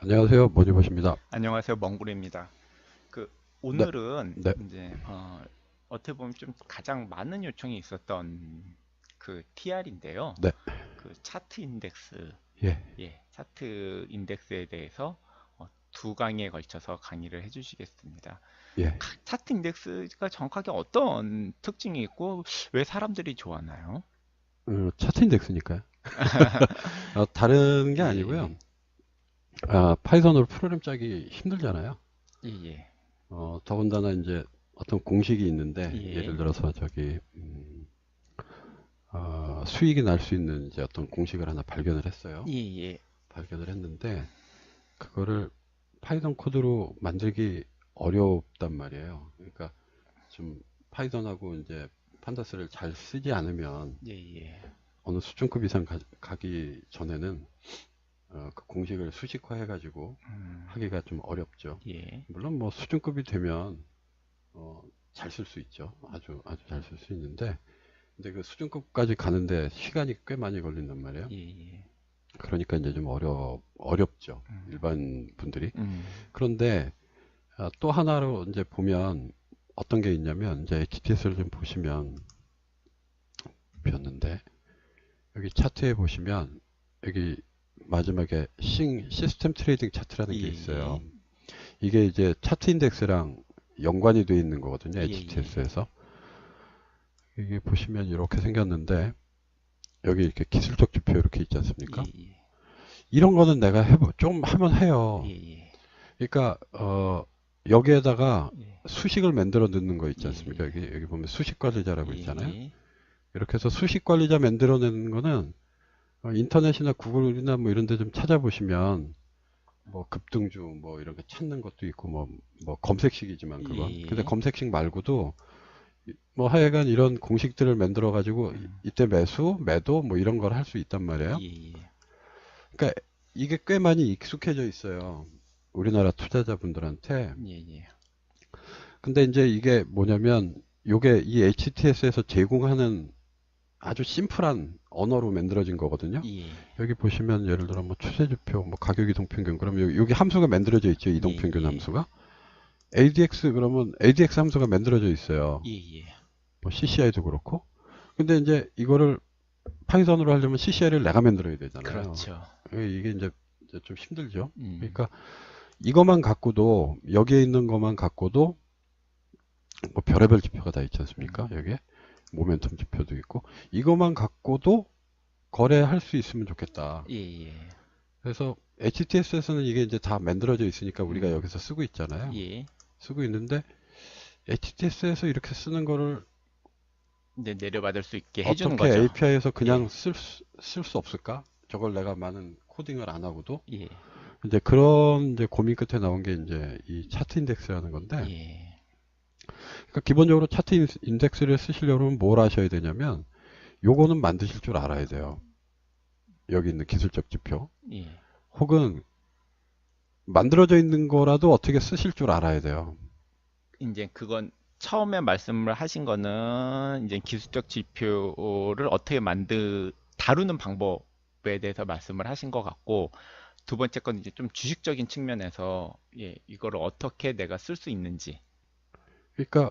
안녕하세요. 모니버십니다. 안녕하세요, 멍구리입니다. 그 네, 오늘은 네, 이제 어떻게 보면 좀 가장 많은 요청이 있었던 그 TR인데요. 네, 그 차트 인덱스, 예, 차트 인덱스에 대해서 두 강의에 걸쳐서 강의를 해주시겠습니다. 예. 차트 인덱스가 정확하게 어떤 특징이 있고 왜 사람들이 좋아하나요? 차트 인덱스니까요. 다른 게 예, 아니고요. 예, 파이썬으로 프로그램 짜기 힘들잖아요. 예, 예, 더군다나 이제 어떤 공식이 있는데, 예를 예, 들어서 저기, 수익이 날 수 있는 이제 어떤 공식을 하나 발견을 했어요. 예, 예, 발견을 했는데, 그거를 파이썬 코드로 만들기 어렵단 말이에요. 그러니까 좀 파이썬하고 이제 판다스를 잘 쓰지 않으면 예, 예, 어느 수준급 이상 가기 전에는 그 공식을 수식화 해가지고 하기가 좀 어렵죠. 예, 물론 뭐 수준급이 되면 잘 쓸 수 있죠. 아주 아주 잘 쓸 수 있는데, 근데 그 수준급까지 가는데 시간이 꽤 많이 걸린단 말이에요. 예, 예. 그러니까 이제 좀 어렵죠. 일반 분들이. 그런데 또 하나로 이제 보면 어떤 게 있냐면, 이제 HTS를 좀 보시면 였는데, 여기 차트에 보시면 여기 마지막에 시스템 트레이딩 차트라는 예, 게 있어요. 예, 이게 이제 차트 인덱스랑 연관이 되어 있는 거거든요. 예, 예. HTS에서. 이게 보시면 이렇게 생겼는데, 여기 이렇게 기술적 지표 이렇게 있지 예, 않습니까? 예, 이런 거는 내가 좀 하면 예, 해요. 예, 그러니까 여기에다가 예, 수식을 만들어 넣는 거 있지 않습니까? 예, 여기 보면 수식 관리자라고 예, 있잖아요. 예, 이렇게 해서 수식 관리자 만들어내는 거는 인터넷이나 구글이나 뭐 이런 데 좀 찾아보시면 뭐 급등주 뭐 이런 거 찾는 것도 있고, 뭐 검색식이지만 그건. 근데 예, 검색식 말고도 뭐 하여간 이런 공식들을 만들어 가지고 이때 매수, 매도 뭐 이런 걸 할 수 있단 말이에요. 예, 그러니까 이게 꽤 많이 익숙해져 있어요. 우리나라 투자자분들한테. 예, 예, 근데 이제 이게 뭐냐면, 요게 이 HTS에서 제공하는 아주 심플한 언어로 만들어진 거거든요. 예, 여기 보시면 예를 들어 뭐 추세지표, 뭐 가격 이동평균, 그럼 여기 함수가 만들어져 있죠. 예, 이동평균 예, 함수가. ADX 그러면 ADX 함수가 만들어져 있어요. 예, 예. 뭐 CCI도 그렇고. 근데 이제 이거를 파이썬으로 하려면 CCI를 내가 만들어야 되잖아요. 그렇죠. 이게 이제 좀 힘들죠. 음, 그러니까 이것만 갖고도, 여기에 있는 것만 갖고도 뭐 별의별 지표가 다 있지 않습니까? 음, 여기에 모멘텀 지표도 있고, 이것만 갖고도 거래할 수 있으면 좋겠다. 예, 예, 그래서 HTS에서는 이게 이제 다 만들어져 있으니까 우리가 음, 여기서 쓰고 있잖아요. 예. 쓰고 있는데, HTS에서 이렇게 쓰는 거를 이제 내려받을 수 있게 해주는 어떻게 거죠. API에서 그냥 예, 쓸 수 없을까? 저걸 내가 많은 코딩을 안 하고도. 예, 이제 그런 이제 고민 끝에 나온 게 이제 이 차트 인덱스라는 건데, 예, 그러니까 기본적으로 차트 인덱스를 쓰시려면 뭘 하셔야 되냐면, 요거는 만드실 줄 알아야 돼요. 여기 있는 기술적 지표. 예. 혹은 만들어져 있는 거라도 어떻게 쓰실 줄 알아야 돼요. 이제 그건 처음에 말씀을 하신 거는 이제 기술적 지표를 어떻게 다루는 방법에 대해서 말씀을 하신 것 같고, 두 번째 건 이제 좀 주식적인 측면에서 이거를 어떻게 내가 쓸 수 있는지. 그러니까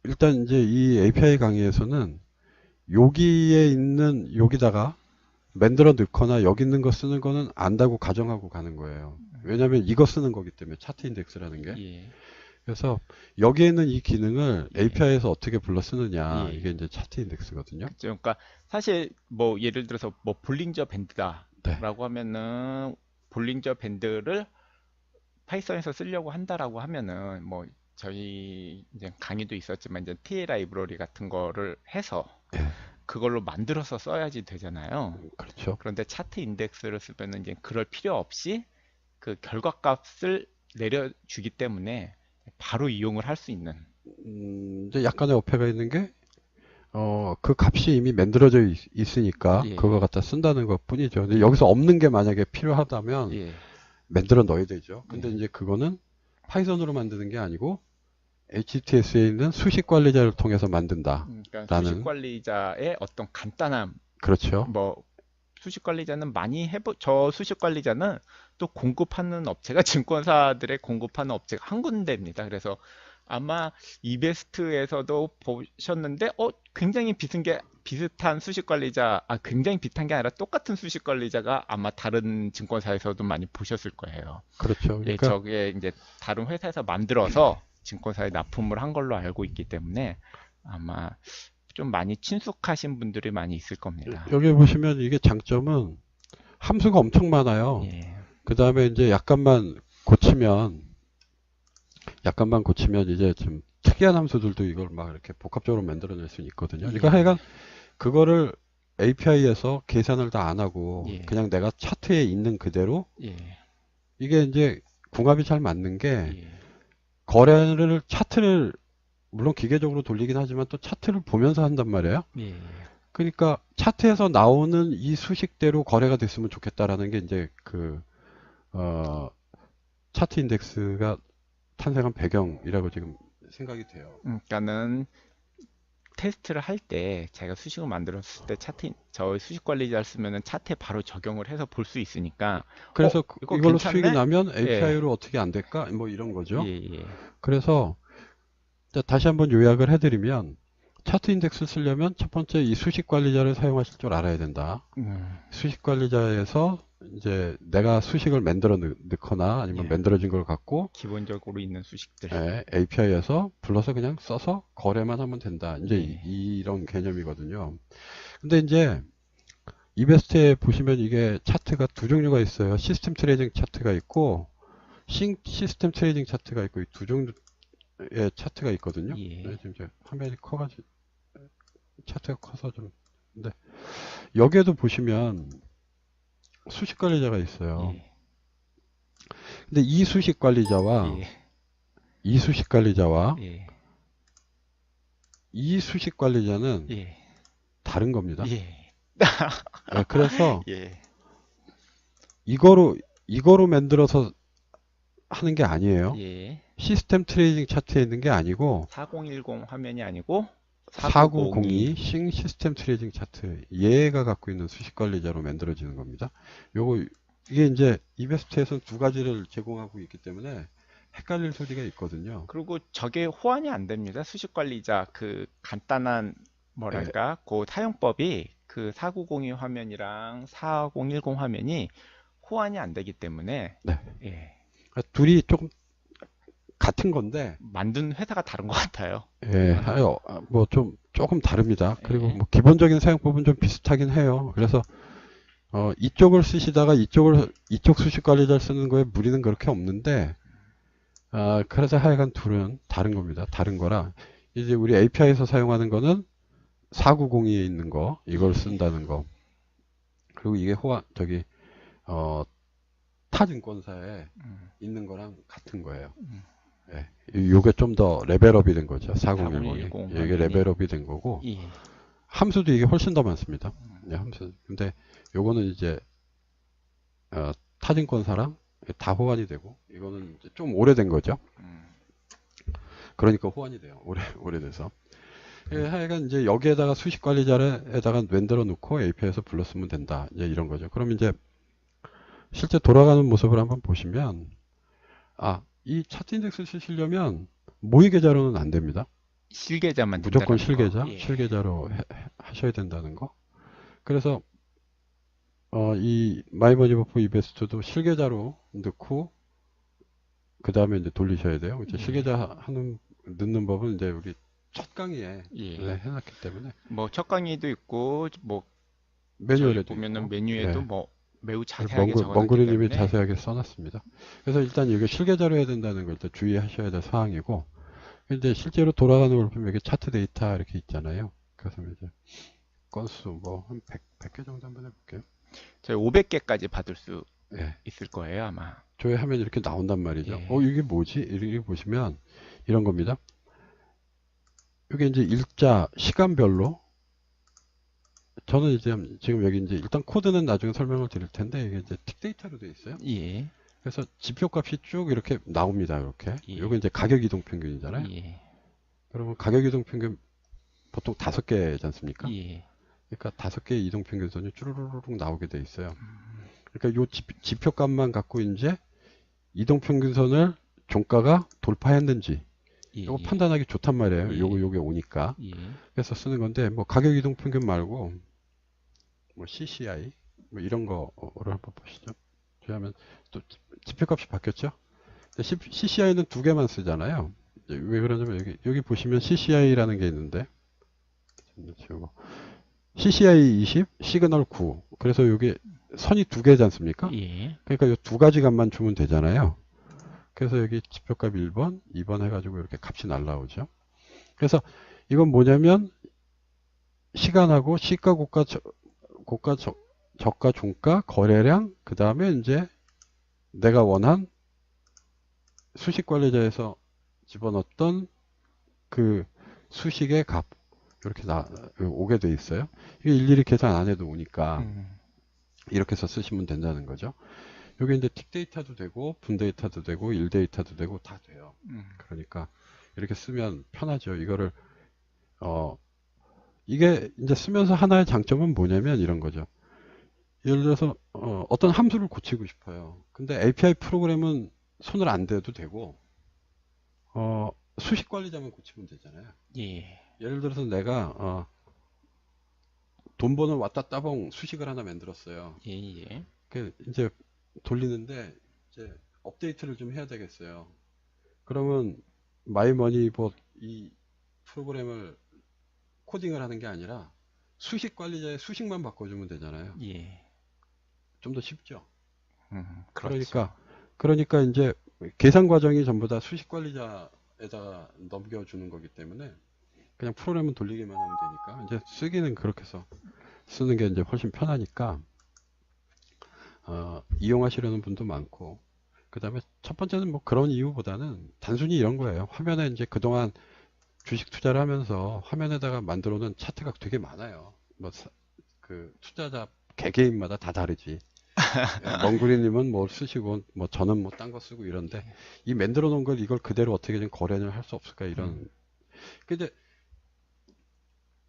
일단 이제 이 API 강의에서는 여기에 있는, 여기다가 만들어 넣거나 여기 있는 거 쓰는 거는 안다고 가정하고 가는 거예요. 왜냐하면 이거 쓰는 거기 때문에, 차트 인덱스라는 게. 예, 그래서 여기에 있는 이 기능을 예, API에서 어떻게 불러 쓰느냐, 예. 이게 이제 차트 인덱스거든요. 그죠. 그러니까 사실 뭐 예를 들어서 뭐 볼링저 네. 밴드다라고 하면은 볼링저 밴드를 파이썬에서 쓰려고 한다라고 하면은 뭐 저희 이제 강의도 있었지만 이제 TA 라이브러리 같은 거를 해서 예, 그걸로 만들어서 써야지 되잖아요. 그렇죠. 그런데 차트 인덱스를 쓰면은 이제 그럴 필요 없이 그 결과값을 내려주기 때문에 바로 이용을 할 수 있는. 이제 약간의 어폐가 있는 게, 그 값이 이미 만들어져 있으니까 그거 예, 갖다 쓴다는 것 뿐이죠. 근데 예, 여기서 없는 게 만약에 필요하다면 예, 만들어 넣어야 되죠. 근데 예. 이제 그거는 파이썬으로 만드는 게 아니고 HTS에 있는 수식 관리자를 통해서 그러니까 수식 만든다라는. 관리자의 어떤 간단한 그렇죠. 뭐 수식 관리자는 많이 해보 저 수식 관리자는 또 공급하는 업체가 증권사들의 공급하는 업체가 한 군데입니다. 그래서 아마 이베스트에서도 보셨는데 굉장히 비슷한 수식 관리자, 굉장히 비슷한 게 아니라 똑같은 수식 관리자가 아마 다른 증권사에서도 많이 보셨을 거예요. 그렇죠. 예, 그러니까 저게 이제 다른 회사에서 만들어서 증권사에 납품을 한 걸로 알고 있기 때문에 아마 좀 많이 친숙하신 분들이 많이 있을 겁니다. 여기 보시면 이게 장점은 함수가 엄청 많아요. 예, 그 다음에 이제 약간만 고치면 이제 좀 특이한 함수들도 이걸 막 이렇게 복합적으로 만들어낼 수 있거든요. 그러니까 예, 하여간 그거를 API에서 계산을 다 안 하고 예, 그냥 내가 차트에 있는 그대로 예, 이게 이제 궁합이 잘 맞는 게 예, 거래를 차트를 물론 기계적으로 돌리긴 하지만 또 차트를 보면서 한단 말이에요. 예, 그러니까 차트에서 나오는 이 수식대로 거래가 됐으면 좋겠다라는 게 이제 차트 인덱스가 탄생한 배경이라고 지금 생각이 돼요. 그러니까는 테스트를 할 때 제가 수식을 만들었을 때 저 수식 관리자를 쓰면은 차트에 바로 적용을 해서 볼 수 있으니까 그래서 이거 이걸로 수익이 괜찮네? 나면 예, API로 어떻게 안 될까? 뭐 이런 예, 거죠. 예, 그래서 자, 다시 한번 요약을 해드리면 차트 인덱스 쓰려면 첫 번째 이 수식 관리자를 사용하실 줄 알아야 된다. 수식 관리자에서 이제 내가 수식을 만들어 넣거나 아니면 예. 만들어진 걸 갖고 기본적으로 있는 수식들. API에서 불러서 그냥 써서 거래만 하면 된다. 이제 예, 이런 개념이거든요. 근데 이제 이베스트에 보시면 이게 차트가 두 종류가 있어요. 시스템 트레이딩 차트가 있고 시스템 트레이딩 차트가 있고 이 두 종류의 차트가 있거든요. 예, 네, 지금 이제 화면이 커가지고 차트가 커서 좀 근데 여기에도 보시면 수식 관리자가 있어요. 예, 근데 이 수식 관리자와 예, 이 수식 관리자와 예, 이 수식 관리자는 예, 다른 겁니다. 예, 네, 그래서 예, 이거로 만들어서 하는 게 아니에요. 예. 시스템 트레이딩 차트에 있는 게 아니고 4010 화면이 아니고 4902 4902. 싱 시스템 트레이딩 차트 얘가 갖고 있는 수식 관리자로 만들어지는 겁니다. 이게 이제 이베스트에서는 두 가지를 제공하고 있기 때문에 헷갈릴 소지가 있거든요. 그리고 저게 호환이 안 됩니다. 수식 관리자 그 간단한 예, 뭐랄까 그 사용법이 그 4902 화면이랑 4010 화면이 호환이 안 되기 때문에 네. 예. 둘이 조금 같은 건데 만든 회사가 다른 것 같아요. 예, 뭐 좀 조금 다릅니다. 그리고 예. 뭐 기본적인 사용법은 좀 비슷하긴 해요. 그래서 이쪽을 쓰시다가 이쪽 수식 관리자를 쓰는 거에 무리는 그렇게 없는데 그래서 하여간 둘은 다른 겁니다. 다른 거라 이제 우리 API에서 사용하는 거는 4902에 있는 거 이걸 예. 쓴다는 거 그리고 이게 타 증권사에 음, 있는 거랑 같은 거예요. 음. 예, 요게 좀 더 레벨업이 된 거죠. 4010이 4010 이게 화면이 레벨업이 된 거고 예. 함수도 이게 훨씬 더 많습니다. 네, 함수. 근데 요거는 이제 타증권사랑 다 호환이 되고 이거는 이제 좀 오래된 거죠. 음, 그러니까 호환이 돼요. 오래돼서. 하여간 이제 여기에다가 수식 관리자에다가 만들어 놓고 API에서 불렀으면 된다. 이제 이런 거죠. 그럼 이제 실제 돌아가는 모습을 한번 보시면 이 차트 인덱스를 쓰시려면 모의 계좌로는 안 됩니다. 실계좌만 무조건 된다는 거. 실계좌로 하셔야 된다는 거. 그래서 이 마이머니버프 이베스트도 실계좌로 넣고 그 다음에 이제 돌리셔야 돼요. 이제 예. 실계좌 넣는 법은 이제 우리 첫 강의에 예. 해놨기 때문에 뭐 첫 강의도 있고 뭐 저희 매뉴얼에도 보면은 있고 메뉴에도 예. 뭐 매우 자세하게 적어놨기 멍구리님이 때문에 자세하게 써놨습니다. 그래서 일단 이게 실계좌로 해야 된다는 걸 일단 주의하셔야 될 사항이고 근데 실제로 돌아가는 걸 보면 여기 차트 데이터 이렇게 있잖아요. 그래서 이제 건수 뭐 한 100개 정도 한번 해볼게요. 저희 500개까지 받을 수 예. 있을 거예요 아마. 조회하면 이렇게 나온단 말이죠. 예. 이게 뭐지? 이렇게 보시면 이런 겁니다. 이게 이제 일자 시간별로 저는 이제 지금 여기 이제 일단 코드는 나중에 설명을 드릴 텐데 이게 이제 틱 데이터로 되어 있어요. 예. 그래서 지표 값이 쭉 이렇게 나옵니다. 이렇게. 예. 요게 이제 가격 이동 평균이잖아요. 예. 그러면 가격 이동 평균 보통 5개지 않습니까? 예. 그러니까 5개의 이동 평균선이 쭈루루룩 나오게 돼 있어요. 그러니까 요 지표값만 갖고 이제 이동평균선을 종가가 돌파했는지 예, 이거 예, 판단하기 좋단 말이에요. 예, 요게 오니까. 예, 그래서 쓰는 건데 뭐 가격 이동평균 말고 뭐 CCI 뭐 이런 거를 한번 보시죠. 하면 또 지표값이 바뀌었죠. CCI는 두 개만 쓰잖아요. 왜 그러냐면 여기 보시면 CCI라는 게 있는데 CCI 20, 시그널 9. 그래서 여기 선이 두 개지 않습니까? 예, 그러니까 이 두 가지 값만 주면 되잖아요. 그래서 여기 지표값 1번, 2번 해가지고 이렇게 값이 날라오죠. 그래서 이건 뭐냐면 시간하고 시가, 고가, 저가, 종가, 거래량, 그 다음에 이제 내가 원한 수식 관리자에서 집어넣었던 그 수식의 값 이렇게 오게 돼 있어요. 이게 일일이 계산 안 해도 오니까 이렇게 해서 쓰시면 된다는 거죠. 여기 이제 틱데이터도 되고 분데이터도 되고 일데이터도 되고 다 돼요. 그러니까 이렇게 쓰면 편하죠. 이거를 이게 이제 쓰면서 하나의 장점은 뭐냐면 이런 거죠. 예를 들어서 어떤 함수를 고치고 싶어요. 근데 API 프로그램은 손을 안 대도 되고 수식 관리자만 고치면 되잖아요. 예, 예를 들어서 내가 돈 버는 왔다 따봉 수식을 하나 만들었어요. 예, 예, 그 이제 돌리는데 이제 업데이트를 좀 해야 되겠어요. 그러면 마이머니봇 이 프로그램을 코딩을 하는 게 아니라 수식 관리자의 수식만 바꿔주면 되잖아요. 예, 좀 더 쉽죠. 그렇죠. 그러니까 이제 계산 과정이 전부 다 수식 관리자에다가 넘겨주는 거기 때문에 그냥 프로그램은 돌리기만 하면 되니까 이제 쓰기는 그렇게 해서 쓰는 게 이제 훨씬 편하니까 이용하시려는 분도 많고 그 다음에 첫 번째는 뭐 그런 이유보다는 단순히 이런 거예요. 화면에 이제 그동안 주식 투자를 하면서 화면에다가 만들어 놓은 차트가 되게 많아요. 뭐 그 투자자 개개인마다 다 다르지. 멍구리님은 뭐 쓰시고 뭐 저는 뭐 딴 거 쓰고 이런데 이 만들어 놓은 걸 이걸 그대로 어떻게 좀 거래를 할 수 없을까 이런. 근데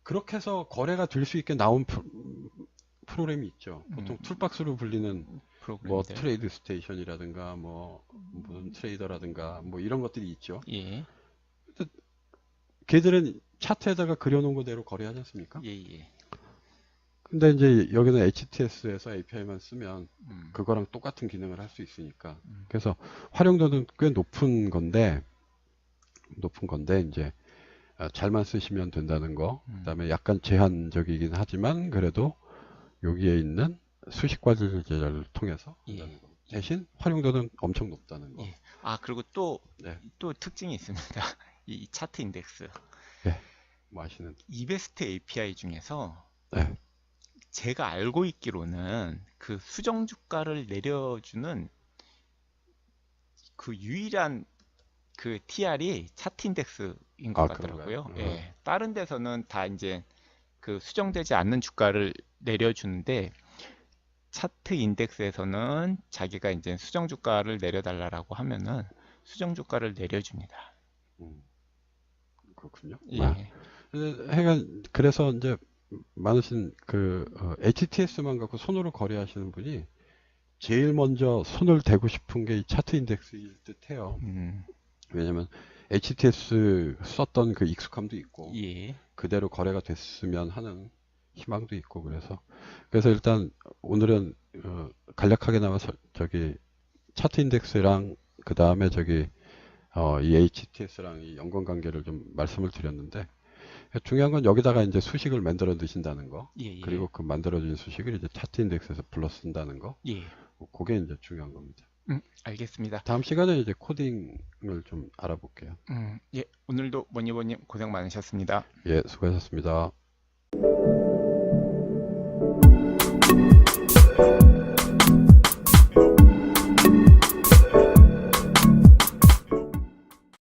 그렇게 해서 거래가 될 수 있게 나온 프로그램이 있죠. 보통 툴박스로 불리는 뭐 프로그램들. 트레이드 스테이션이라든가 뭐 무슨 트레이더라든가 뭐 이런 것들이 있죠. 예, 걔들은 차트에다가 그려놓은 거대로 거래하지 않습니까? 예, 예. 근데 이제 여기는 HTS에서 API만 쓰면 음, 그거랑 똑같은 기능을 할 수 있으니까 그래서 활용도는 꽤 높은 건데 이제 잘만 쓰시면 된다는 거. 그다음에 약간 제한적이긴 하지만 그래도 여기에 있는 수식 관리자를 통해서 예, 한다는 거. 대신 활용도는 엄청 높다는 거. 예. 아, 그리고 또 네. 특징이 있습니다. 이 차트 인덱스. 예. 뭐 하시는. 이베스트 API 중에서 네. 제가 알고 있기로는 그 수정 주가를 내려주는 그 유일한 그 TR이 차트 인덱스인 것 같더라고요. 그런가요? 예. 다른 데서는 다 이제 그 수정되지 않는 주가를 내려주는데 차트 인덱스에서는 자기가 이제 수정 주가를 내려달라고 하면은 수정 주가를 내려줍니다. 그렇군요. 예. 그래서 이제 많으신 그 HTS만 갖고 손으로 거래하시는 분이 제일 먼저 손을 대고 싶은 게 이 차트 인덱스일 듯해요. 왜냐면 HTS 썼던 그 익숙함도 있고 예. 그대로 거래가 됐으면 하는 희망도 있고 그래서 일단 오늘은 간략하게나마 저기 차트 인덱스랑 그 다음에 저기 이 HTS랑 이 연관관계를 좀 말씀을 드렸는데 중요한 건 여기다가 이제 수식을 만들어 두신다는 거. 예, 예. 그리고 그 만들어진 수식을 이제 차트 인덱스에서 불러 쓴다는 거. 예. 그게 이제 중요한 겁니다. 알겠습니다. 다음 시간에 이제 코딩을 좀 알아볼게요. 예. 오늘도 머니버님 고생 많으셨습니다. 예, 수고하셨습니다.